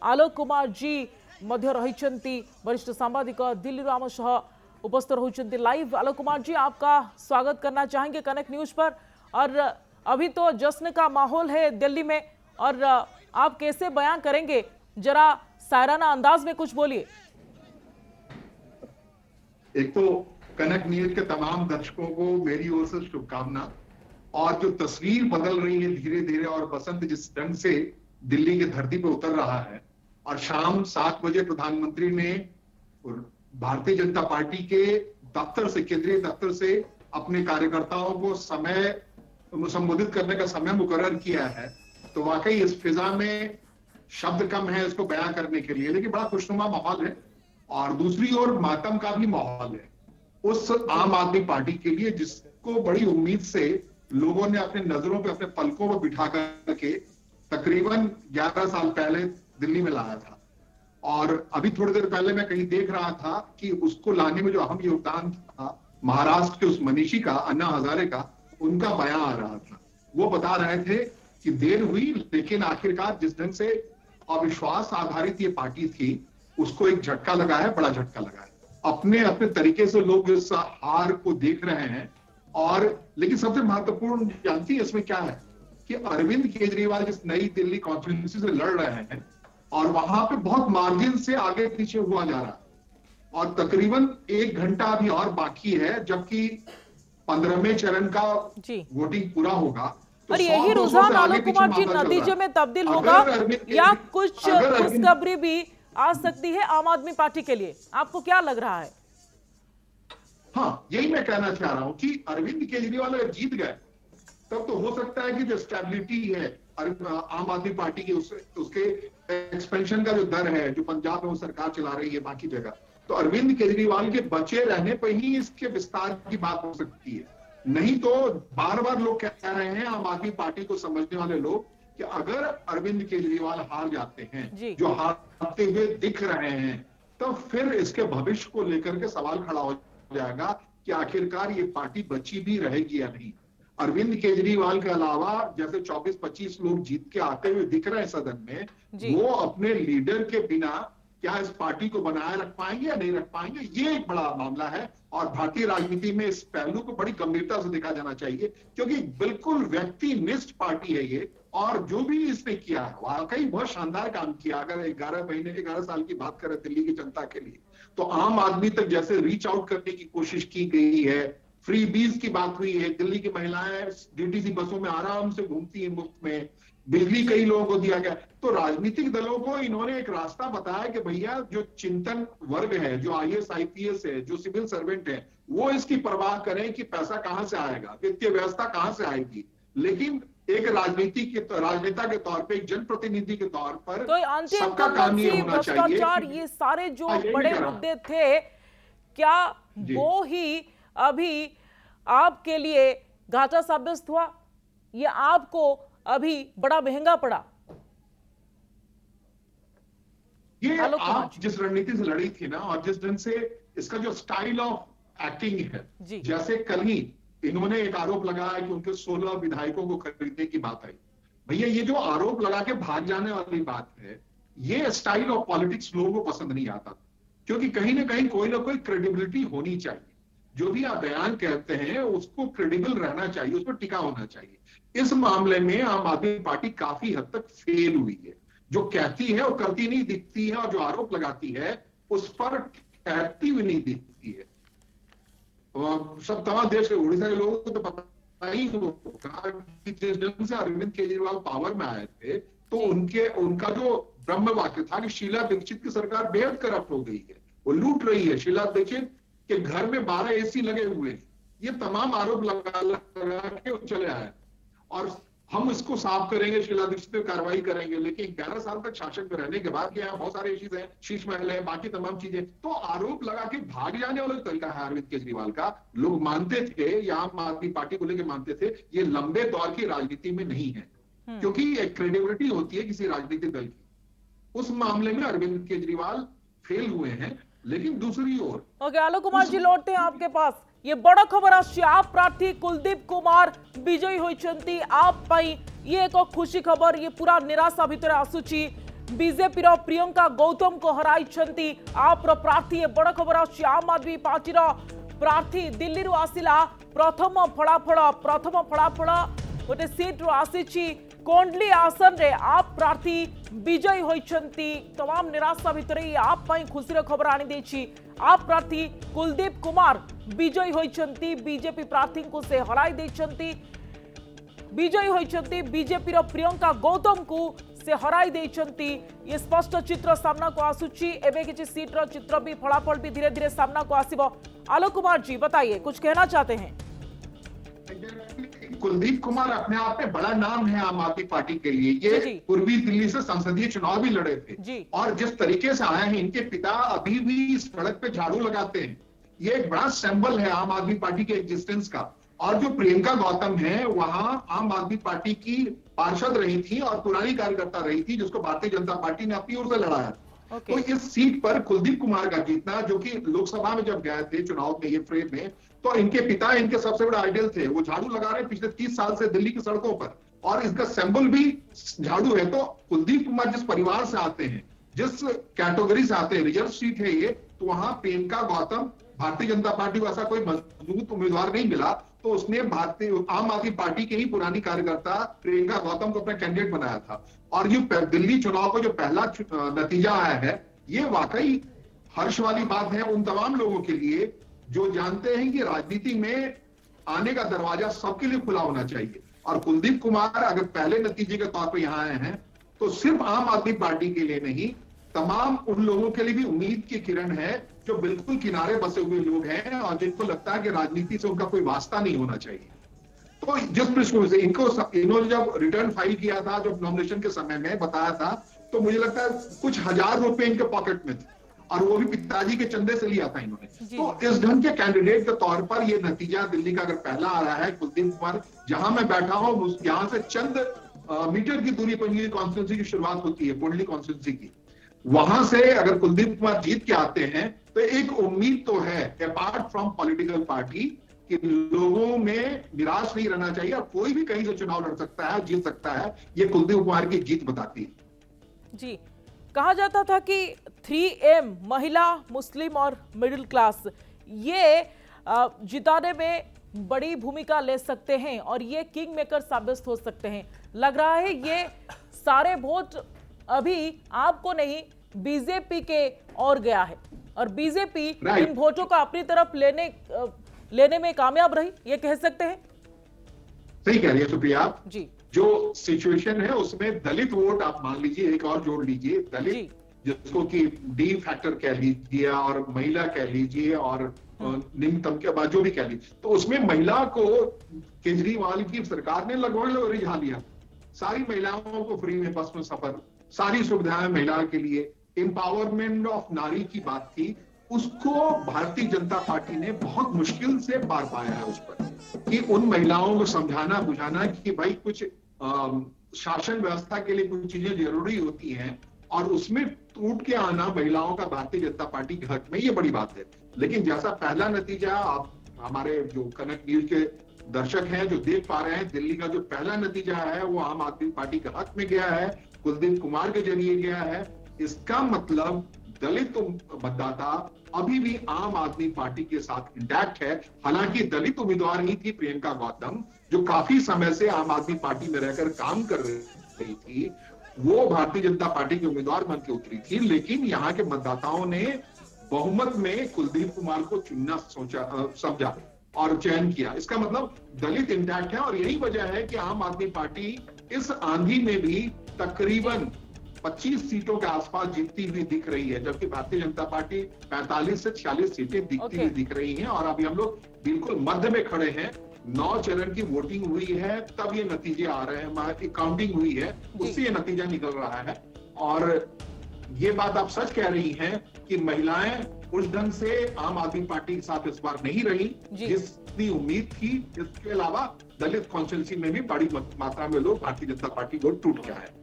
आलोक कुमार जी मध्य रहिचंती वरिष्ठ सांबादिक दिल्ली रो आम सह उपस्थित होचंती लाइव। आलोक कुमार जी, आपका स्वागत करना चाहेंगे कनेक्ट न्यूज पर। और अभी तो जश्न का माहौल है दिल्ली में, और आप कैसे बयान करेंगे, जरा सायराना अंदाज में कुछ बोलिए। एक तो कनक न्यूज के तमाम दर्शकों को मेरी ओर से शुभकामना। और जो तस्वीर बदल रही है धीरे धीरे, और बसंत जिस ढंग से दिल्ली की धरती पर उतर रहा है, और शाम 7 बजे प्रधानमंत्री ने भारतीय जनता पार्टी के दफ्तर से, केंद्रीय दफ्तर से अपने कार्यकर्ताओं को समय संबोधित करने का समय मुकर्रर किया है। तो वाकई इस फिजा में शब्द कम है इसको बयां करने के लिए, लेकिन बड़ा खुशनुमा माहौल है। और दूसरी ओर मातम का भी माहौल है उस आम आदमी पार्टी के लिए, जिसको बड़ी उम्मीद से लोगों ने अपने नजरों पे, अपने पलकों पर बिठा करके तकरीबन 11 साल पहले दिल्ली में लाया था। और अभी थोड़ी देर पहले मैं कहीं देख रहा था कि उसको लाने में जो अहम योगदान था महाराष्ट्र के उस मनीषी का, अन्ना हजारे का, उनका बयान आ रहा था। वो बता रहे थे कि देर हुई, लेकिन आखिरकार जिस ढंग से अविश्वास आधारित ये पार्टी थी, उसको एक झटका लगा है, बड़ा झटका लगा है। अपने अपने तरीके से लोग इस हार को देख रहे हैं। और लेकिन सबसे महत्वपूर्ण जानती है इसमें क्या है कि अरविंद केजरीवाल जिस नई दिल्ली कॉन्स्टिट्यूंसी से लड़ रहे हैं, और वहां पे बहुत मार्जिन से आगे पीछे हुआ जा रहा है, और तकरीबन 1 घंटा अभी और बाकी है, जबकि 15वें चरण का वोटिंग पूरा होगा। तो और यही रुझान आलोक कुमार जी नतीजे में तब्दील होगा, या कुछ खुशखबरी भी आ सकती है आम आदमी पार्टी के लिए? आपको क्या लग रहा है? हाँ, यही मैं कहना चाह रहा हूं कि अरविंद केजरीवाल अगर जीत गए तब तो हो सकता है कि जो स्टेबिलिटी है आम आदमी पार्टी की, उसके एक्सपेंशन का जो दर है, जो पंजाब में वो सरकार चला रही है, बाकी जगह, तो अरविंद केजरीवाल के बचे रहने पर ही इसके विस्तार की बात हो सकती है। नहीं तो बार बार लोग कह रहे हैं, आम आदमी पार्टी को समझने वाले लोग, कि अगर अरविंद केजरीवाल हार जाते हैं, जो हारते हुए दिख रहे हैं, तो फिर इसके भविष्य को लेकर के सवाल खड़ा हो जाएगा कि आखिरकार ये पार्टी बची भी रहेगी या नहीं। अरविंद केजरीवाल के अलावा जैसे 24-25 लोग जीत के आते हुए दिख रहे हैं सदन में, वो अपने लीडर के बिना क्या इस पार्टी को बनाए रख पाएंगे या नहीं रख पाएंगे, ये एक बड़ा मामला है। और भारतीय राजनीति में इस पहलू को बड़ी गंभीरता से देखा जाना चाहिए, क्योंकि बिल्कुल व्यक्तिनिष्ठ पार्टी है ये। और जो भी इसने किया है वाकई बहुत शानदार काम किया। अगर 11 साल की बात करें दिल्ली की जनता के लिए, तो आम आदमी तक जैसे रीच आउट करने की कोशिश की गई है, फ्री बीज की बात हुई है, दिल्ली की महिलाएं डीटीसी बसों में आराम से घूमती हैं मुफ्त में, बिजली कई लोगों को दिया गया। तो राजनीतिक दलों को इन्होंने एक रास्ता बताया कि भैया जो चिंतन वर्ग है, जो आईएएस आईपीएस है, जो सिविल सर्वेंट है, वो इसकी परवाह करें कि पैसा कहां से आएगा, वित्तीय व्यवस्था कहां से आएगी। लेकिन एक राजनेता के तौर पे, एक जनप्रतिनिधि के तौर पर, तो सबका काम ये होना चाहिए। ये सारे जो बड़े मुद्दे थे, क्या वो ही अभी आपके लिए घाटा साबित हुआ, ये आपको अभी बड़ा महंगा पड़ा? ये आप जिस रणनीति से लड़ी थी ना, और जिस ढंग से इसका जो स्टाइल ऑफ एक्टिंग है, जैसे कल ही इन्होंने एक आरोप लगाया कि उनके 16 विधायकों को खरीदने की बात आई। भैया ये जो आरोप लगा के भाग जाने वाली बात है, ये स्टाइल ऑफ पॉलिटिक्स लोगों को पसंद नहीं आता, क्योंकि कहीं ना कहीं कोई ना कोई क्रेडिबिलिटी होनी चाहिए। जो भी आप बयान कहते हैं उसको क्रेडिबल रहना चाहिए, उस पर टिका होना चाहिए। इस मामले में आम आदमी पार्टी काफी हद तक फेल हुई है। जो कहती है वो करती नहीं दिखती है, और जो आरोप लगाती है उस पर ठहरती हुई नहीं दिखती है। सब तमाम देश के, उड़ीसा के लोगों को तो पता ही होगा कि जिस ढंग से अरविंद केजरीवाल पावर में आए थे, तो उनका जो ब्रह्म वाक्य था कि शीला दीक्षित की सरकार बेहद करप्ट हो गई है, वो लूट रही है, शीला दीक्षित के घर में 12 एसी लगे हुए हैं, ये तमाम आरोप लगा के चले आए। और हम इसको साफ करेंगे, शीला दीक्षित पे कार्रवाई करेंगे, लेकिन 11 साल तक शासन में रहने के बाद यहाँ बहुत सारे इश्यूज हैं, शीश महल है, बाकी तमाम चीजें, तो आरोप लगा के भाग जाने वाला तरीका है अरविंद केजरीवाल का। लोग मानते थे, या आम आदमी पार्टी को लेकर मानते थे, ये लंबे दौर की राजनीति में नहीं है, क्योंकि एक क्रेडिबिलिटी होती है किसी राजनीतिक दल की। उस मामले में अरविंद केजरीवाल फेल हुए हैं। लेकिन दूसरी ओर आलोक कुमार जी लौटते हैं आपके पास। ये बड़ा खबर आसी, आप प्रार्थी कुलदीप कुमार विजयी होइछंती आप पई, ये एक खुशी खबर। ये पूरा निराशा भितर आसुची बीजेपी प्रियंका गौतम को हराई आप प्रार्थी बड़ खबर आम आदमी पार्टी प्रार्थी दिल्ली रु आसिला प्रथम फलाफल गोटे सीट रु आसी कोंडली आसन रे आप प्रार्थी विजयी होइछंती। तमाम निराशा भितर आप खुशी खबर आनी देछि। आप प्रार्थी कुलदीप कुमार विजयी होइछंती। बीजेपी प्रार्थी को से हराई देछंती। विजयी होइछंती बीजेपी प्रियंका गौतम को से हराई देछंती। ये स्पष्ट चित्र सामना को आसुची। एबे किछि सीटर चित्र भी फलाफल भी धीरे धीरे सामना को आसीबो। आलोक कुमार जी बताइए, कुछ कहना चाहते हैं? कुलदीप कुमार अपने आप में बड़ा नाम है आम आदमी पार्टी के लिए। ये पूर्वी दिल्ली से संसदीय चुनाव भी लड़े थे और जिस तरीके से आए हैं, इनके पिता अभी भी इस सड़क पे झाड़ू लगाते हैं। ये एक बड़ा सिंबल है आम आदमी पार्टी के एग्जिस्टेंस का। और जो प्रियंका गौतम है, वहां आम आदमी पार्टी की पार्षद रही थी और पुरानी कार्यकर्ता रही थी, जिसको भारतीय जनता पार्टी ने अपनी ओर से लड़ाया। तो इस सीट पर कुलदीप कुमार का जीतना, जो कि लोकसभा में जब गए थे चुनाव में, ये फ्रेम में, तो इनके पिता इनके सबसे बड़ा आइडियल थे। वो झाड़ू लगा रहे पिछले 30 साल से दिल्ली की सड़कों पर, और इसका सिंबल भी झाड़ू है। तो कुलदीप कुमार जिस परिवार से आते हैं, जिस कैटेगरी से आते हैं, रिजर्व सीट है ये, तो वहां प्रियंका गौतम, भारतीय जनता पार्टी को ऐसा कोई मजबूत उम्मीदवार नहीं मिला, तो उसने आम आदमी पार्टी के ही पुरानी कार्यकर्ता प्रियंका गौतम को अपना कैंडिडेट बनाया था। और ये दिल्ली चुनाव का जो पहला नतीजा आया है, ये वाकई हर्ष वाली बात है उन तमाम लोगों के लिए जो जानते हैं कि राजनीति में आने का दरवाजा सबके लिए खुला होना चाहिए। और कुलदीप कुमार अगर पहले नतीजे के तौर पर यहां आए हैं, तो सिर्फ आम आदमी पार्टी के लिए नहीं, तमाम उन लोगों के लिए भी उम्मीद की किरण है जो बिल्कुल किनारे बसे हुए लोग हैं और जिनको लगता है कि राजनीति से उनका कोई वास्ता नहीं होना चाहिए। तो जिस पृष्ठभूमि से इन्होंने जब रिटर्न फाइल किया था, जब नॉमिनेशन के समय में बताया था, तो मुझे लगता है कुछ हजार रुपए इनके पॉकेट में थे और वो भी पिताजी के चंदे से लिया था इन्होंने। तो इस ढंग के कैंडिडेट के तौर पर ये नतीजा दिल्ली का अगर पहला आ रहा है, कुलदीप कुमार, जहां मैं बैठा हूं यहां से चंद मीटर की दूरी पर ये कॉन्स्टिट्यूंसी की शुरुआत होती है, पुंडली कॉन्स्टिट्यूंसी की। वहां से अगर कुलदीप कुमार जीत के आते हैं तो एक उम्मीद तो है, अपार्ट फ्रॉम पॉलिटिकल पार्टी, कि लोगों में निराश नहीं रहना चाहिए और कोई भी कहीं से चुनाव लड़ सकता है, जीत सकता है। ये कुलदीप कुमार की जीत बताती है। जी, कहा जाता था कि 3M महिला, मुस्लिम और मिडिल क्लास ये जिताने में बड़ी भूमिका ले सकते हैं और ये किंग मेकर साबित हो सकते हैं। लग रहा है ये सारे वोट अभी आपको नहीं, बीजेपी के और गया है और बीजेपी इन वोटों का अपनी तरफ लेने में कामयाब रही, ये कह सकते हैं। सही कह रही है सुप्रिया जी। जो सिचुएशन है उसमें दलित वोट आप मान लीजिए, एक और जोड़ लीजिए, दलित जिसको कि डी फैक्टर कह लीजिए और महिला कह लीजिए और निम्नतम के बाद जो भी कह लीजिए, तो उसमें महिला को केजरीवाल की सरकार ने लगभग रिझा लिया। सारी महिलाओं को फ्री में बस में सफर, सारी सुविधाएं महिला के लिए, एम्पावरमेंट ऑफ नारी की बात थी, उसको भारतीय जनता पार्टी ने बहुत मुश्किल से पार पाया है उस पर, कि उन महिलाओं को समझाना बुझाना कि भाई कुछ शासन व्यवस्था के लिए कुछ चीजें जरूरी होती हैं और उसमें टूट के आना महिलाओं का भारतीय जनता पार्टी के हक में, ये बड़ी बात है। लेकिन जैसा पहला नतीजा आप हमारे जो कनक न्यूज के दर्शक हैं जो देख पा रहे हैं, दिल्ली का जो पहला नतीजा है वो आम आदमी पार्टी के हक में गया है, कुलदीप कुमार के जरिए गया है। इसका मतलब दलित मतदाता अभी भी आम आदमी पार्टी के साथ इंटैक्ट है। हालांकि दलित उम्मीदवार ही थी प्रियंका गौतम, जो काफी समय से आम आदमी पार्टी में रहकर काम कर रही थी, वो भारतीय जनता पार्टी की उम्मीदवार बन के उतरी थी। लेकिन यहाँ के मतदाताओं ने बहुमत में कुलदीप कुमार को चुनना समझा और चयन किया। इसका मतलब दलित इंटैक्ट है और यही वजह है कि आम आदमी पार्टी इस आंधी में भी तकरीबन 25 सीटों के आसपास जीतती हुई दिख रही है, जबकि भारतीय जनता पार्टी 45 से 46 सीटें दिखती हुई दिख रही हैं। और अभी हम लोग बिल्कुल मध्य में खड़े हैं, 9 चरण की वोटिंग हुई है, तब ये नतीजे आ रहे हैं, काउंटिंग हुई है, उससे ये नतीजा निकल रहा है। और ये बात आप सच कह रही हैं कि महिलाएं उस ढंग से आम आदमी पार्टी के साथ इस बार नहीं रही जितनी उम्मीद थी। इसके अलावा दलित कॉन्स्टिट्यूंसी में भी बड़ी मात्रा में लोग भारतीय जनता पार्टी को टूट गया है।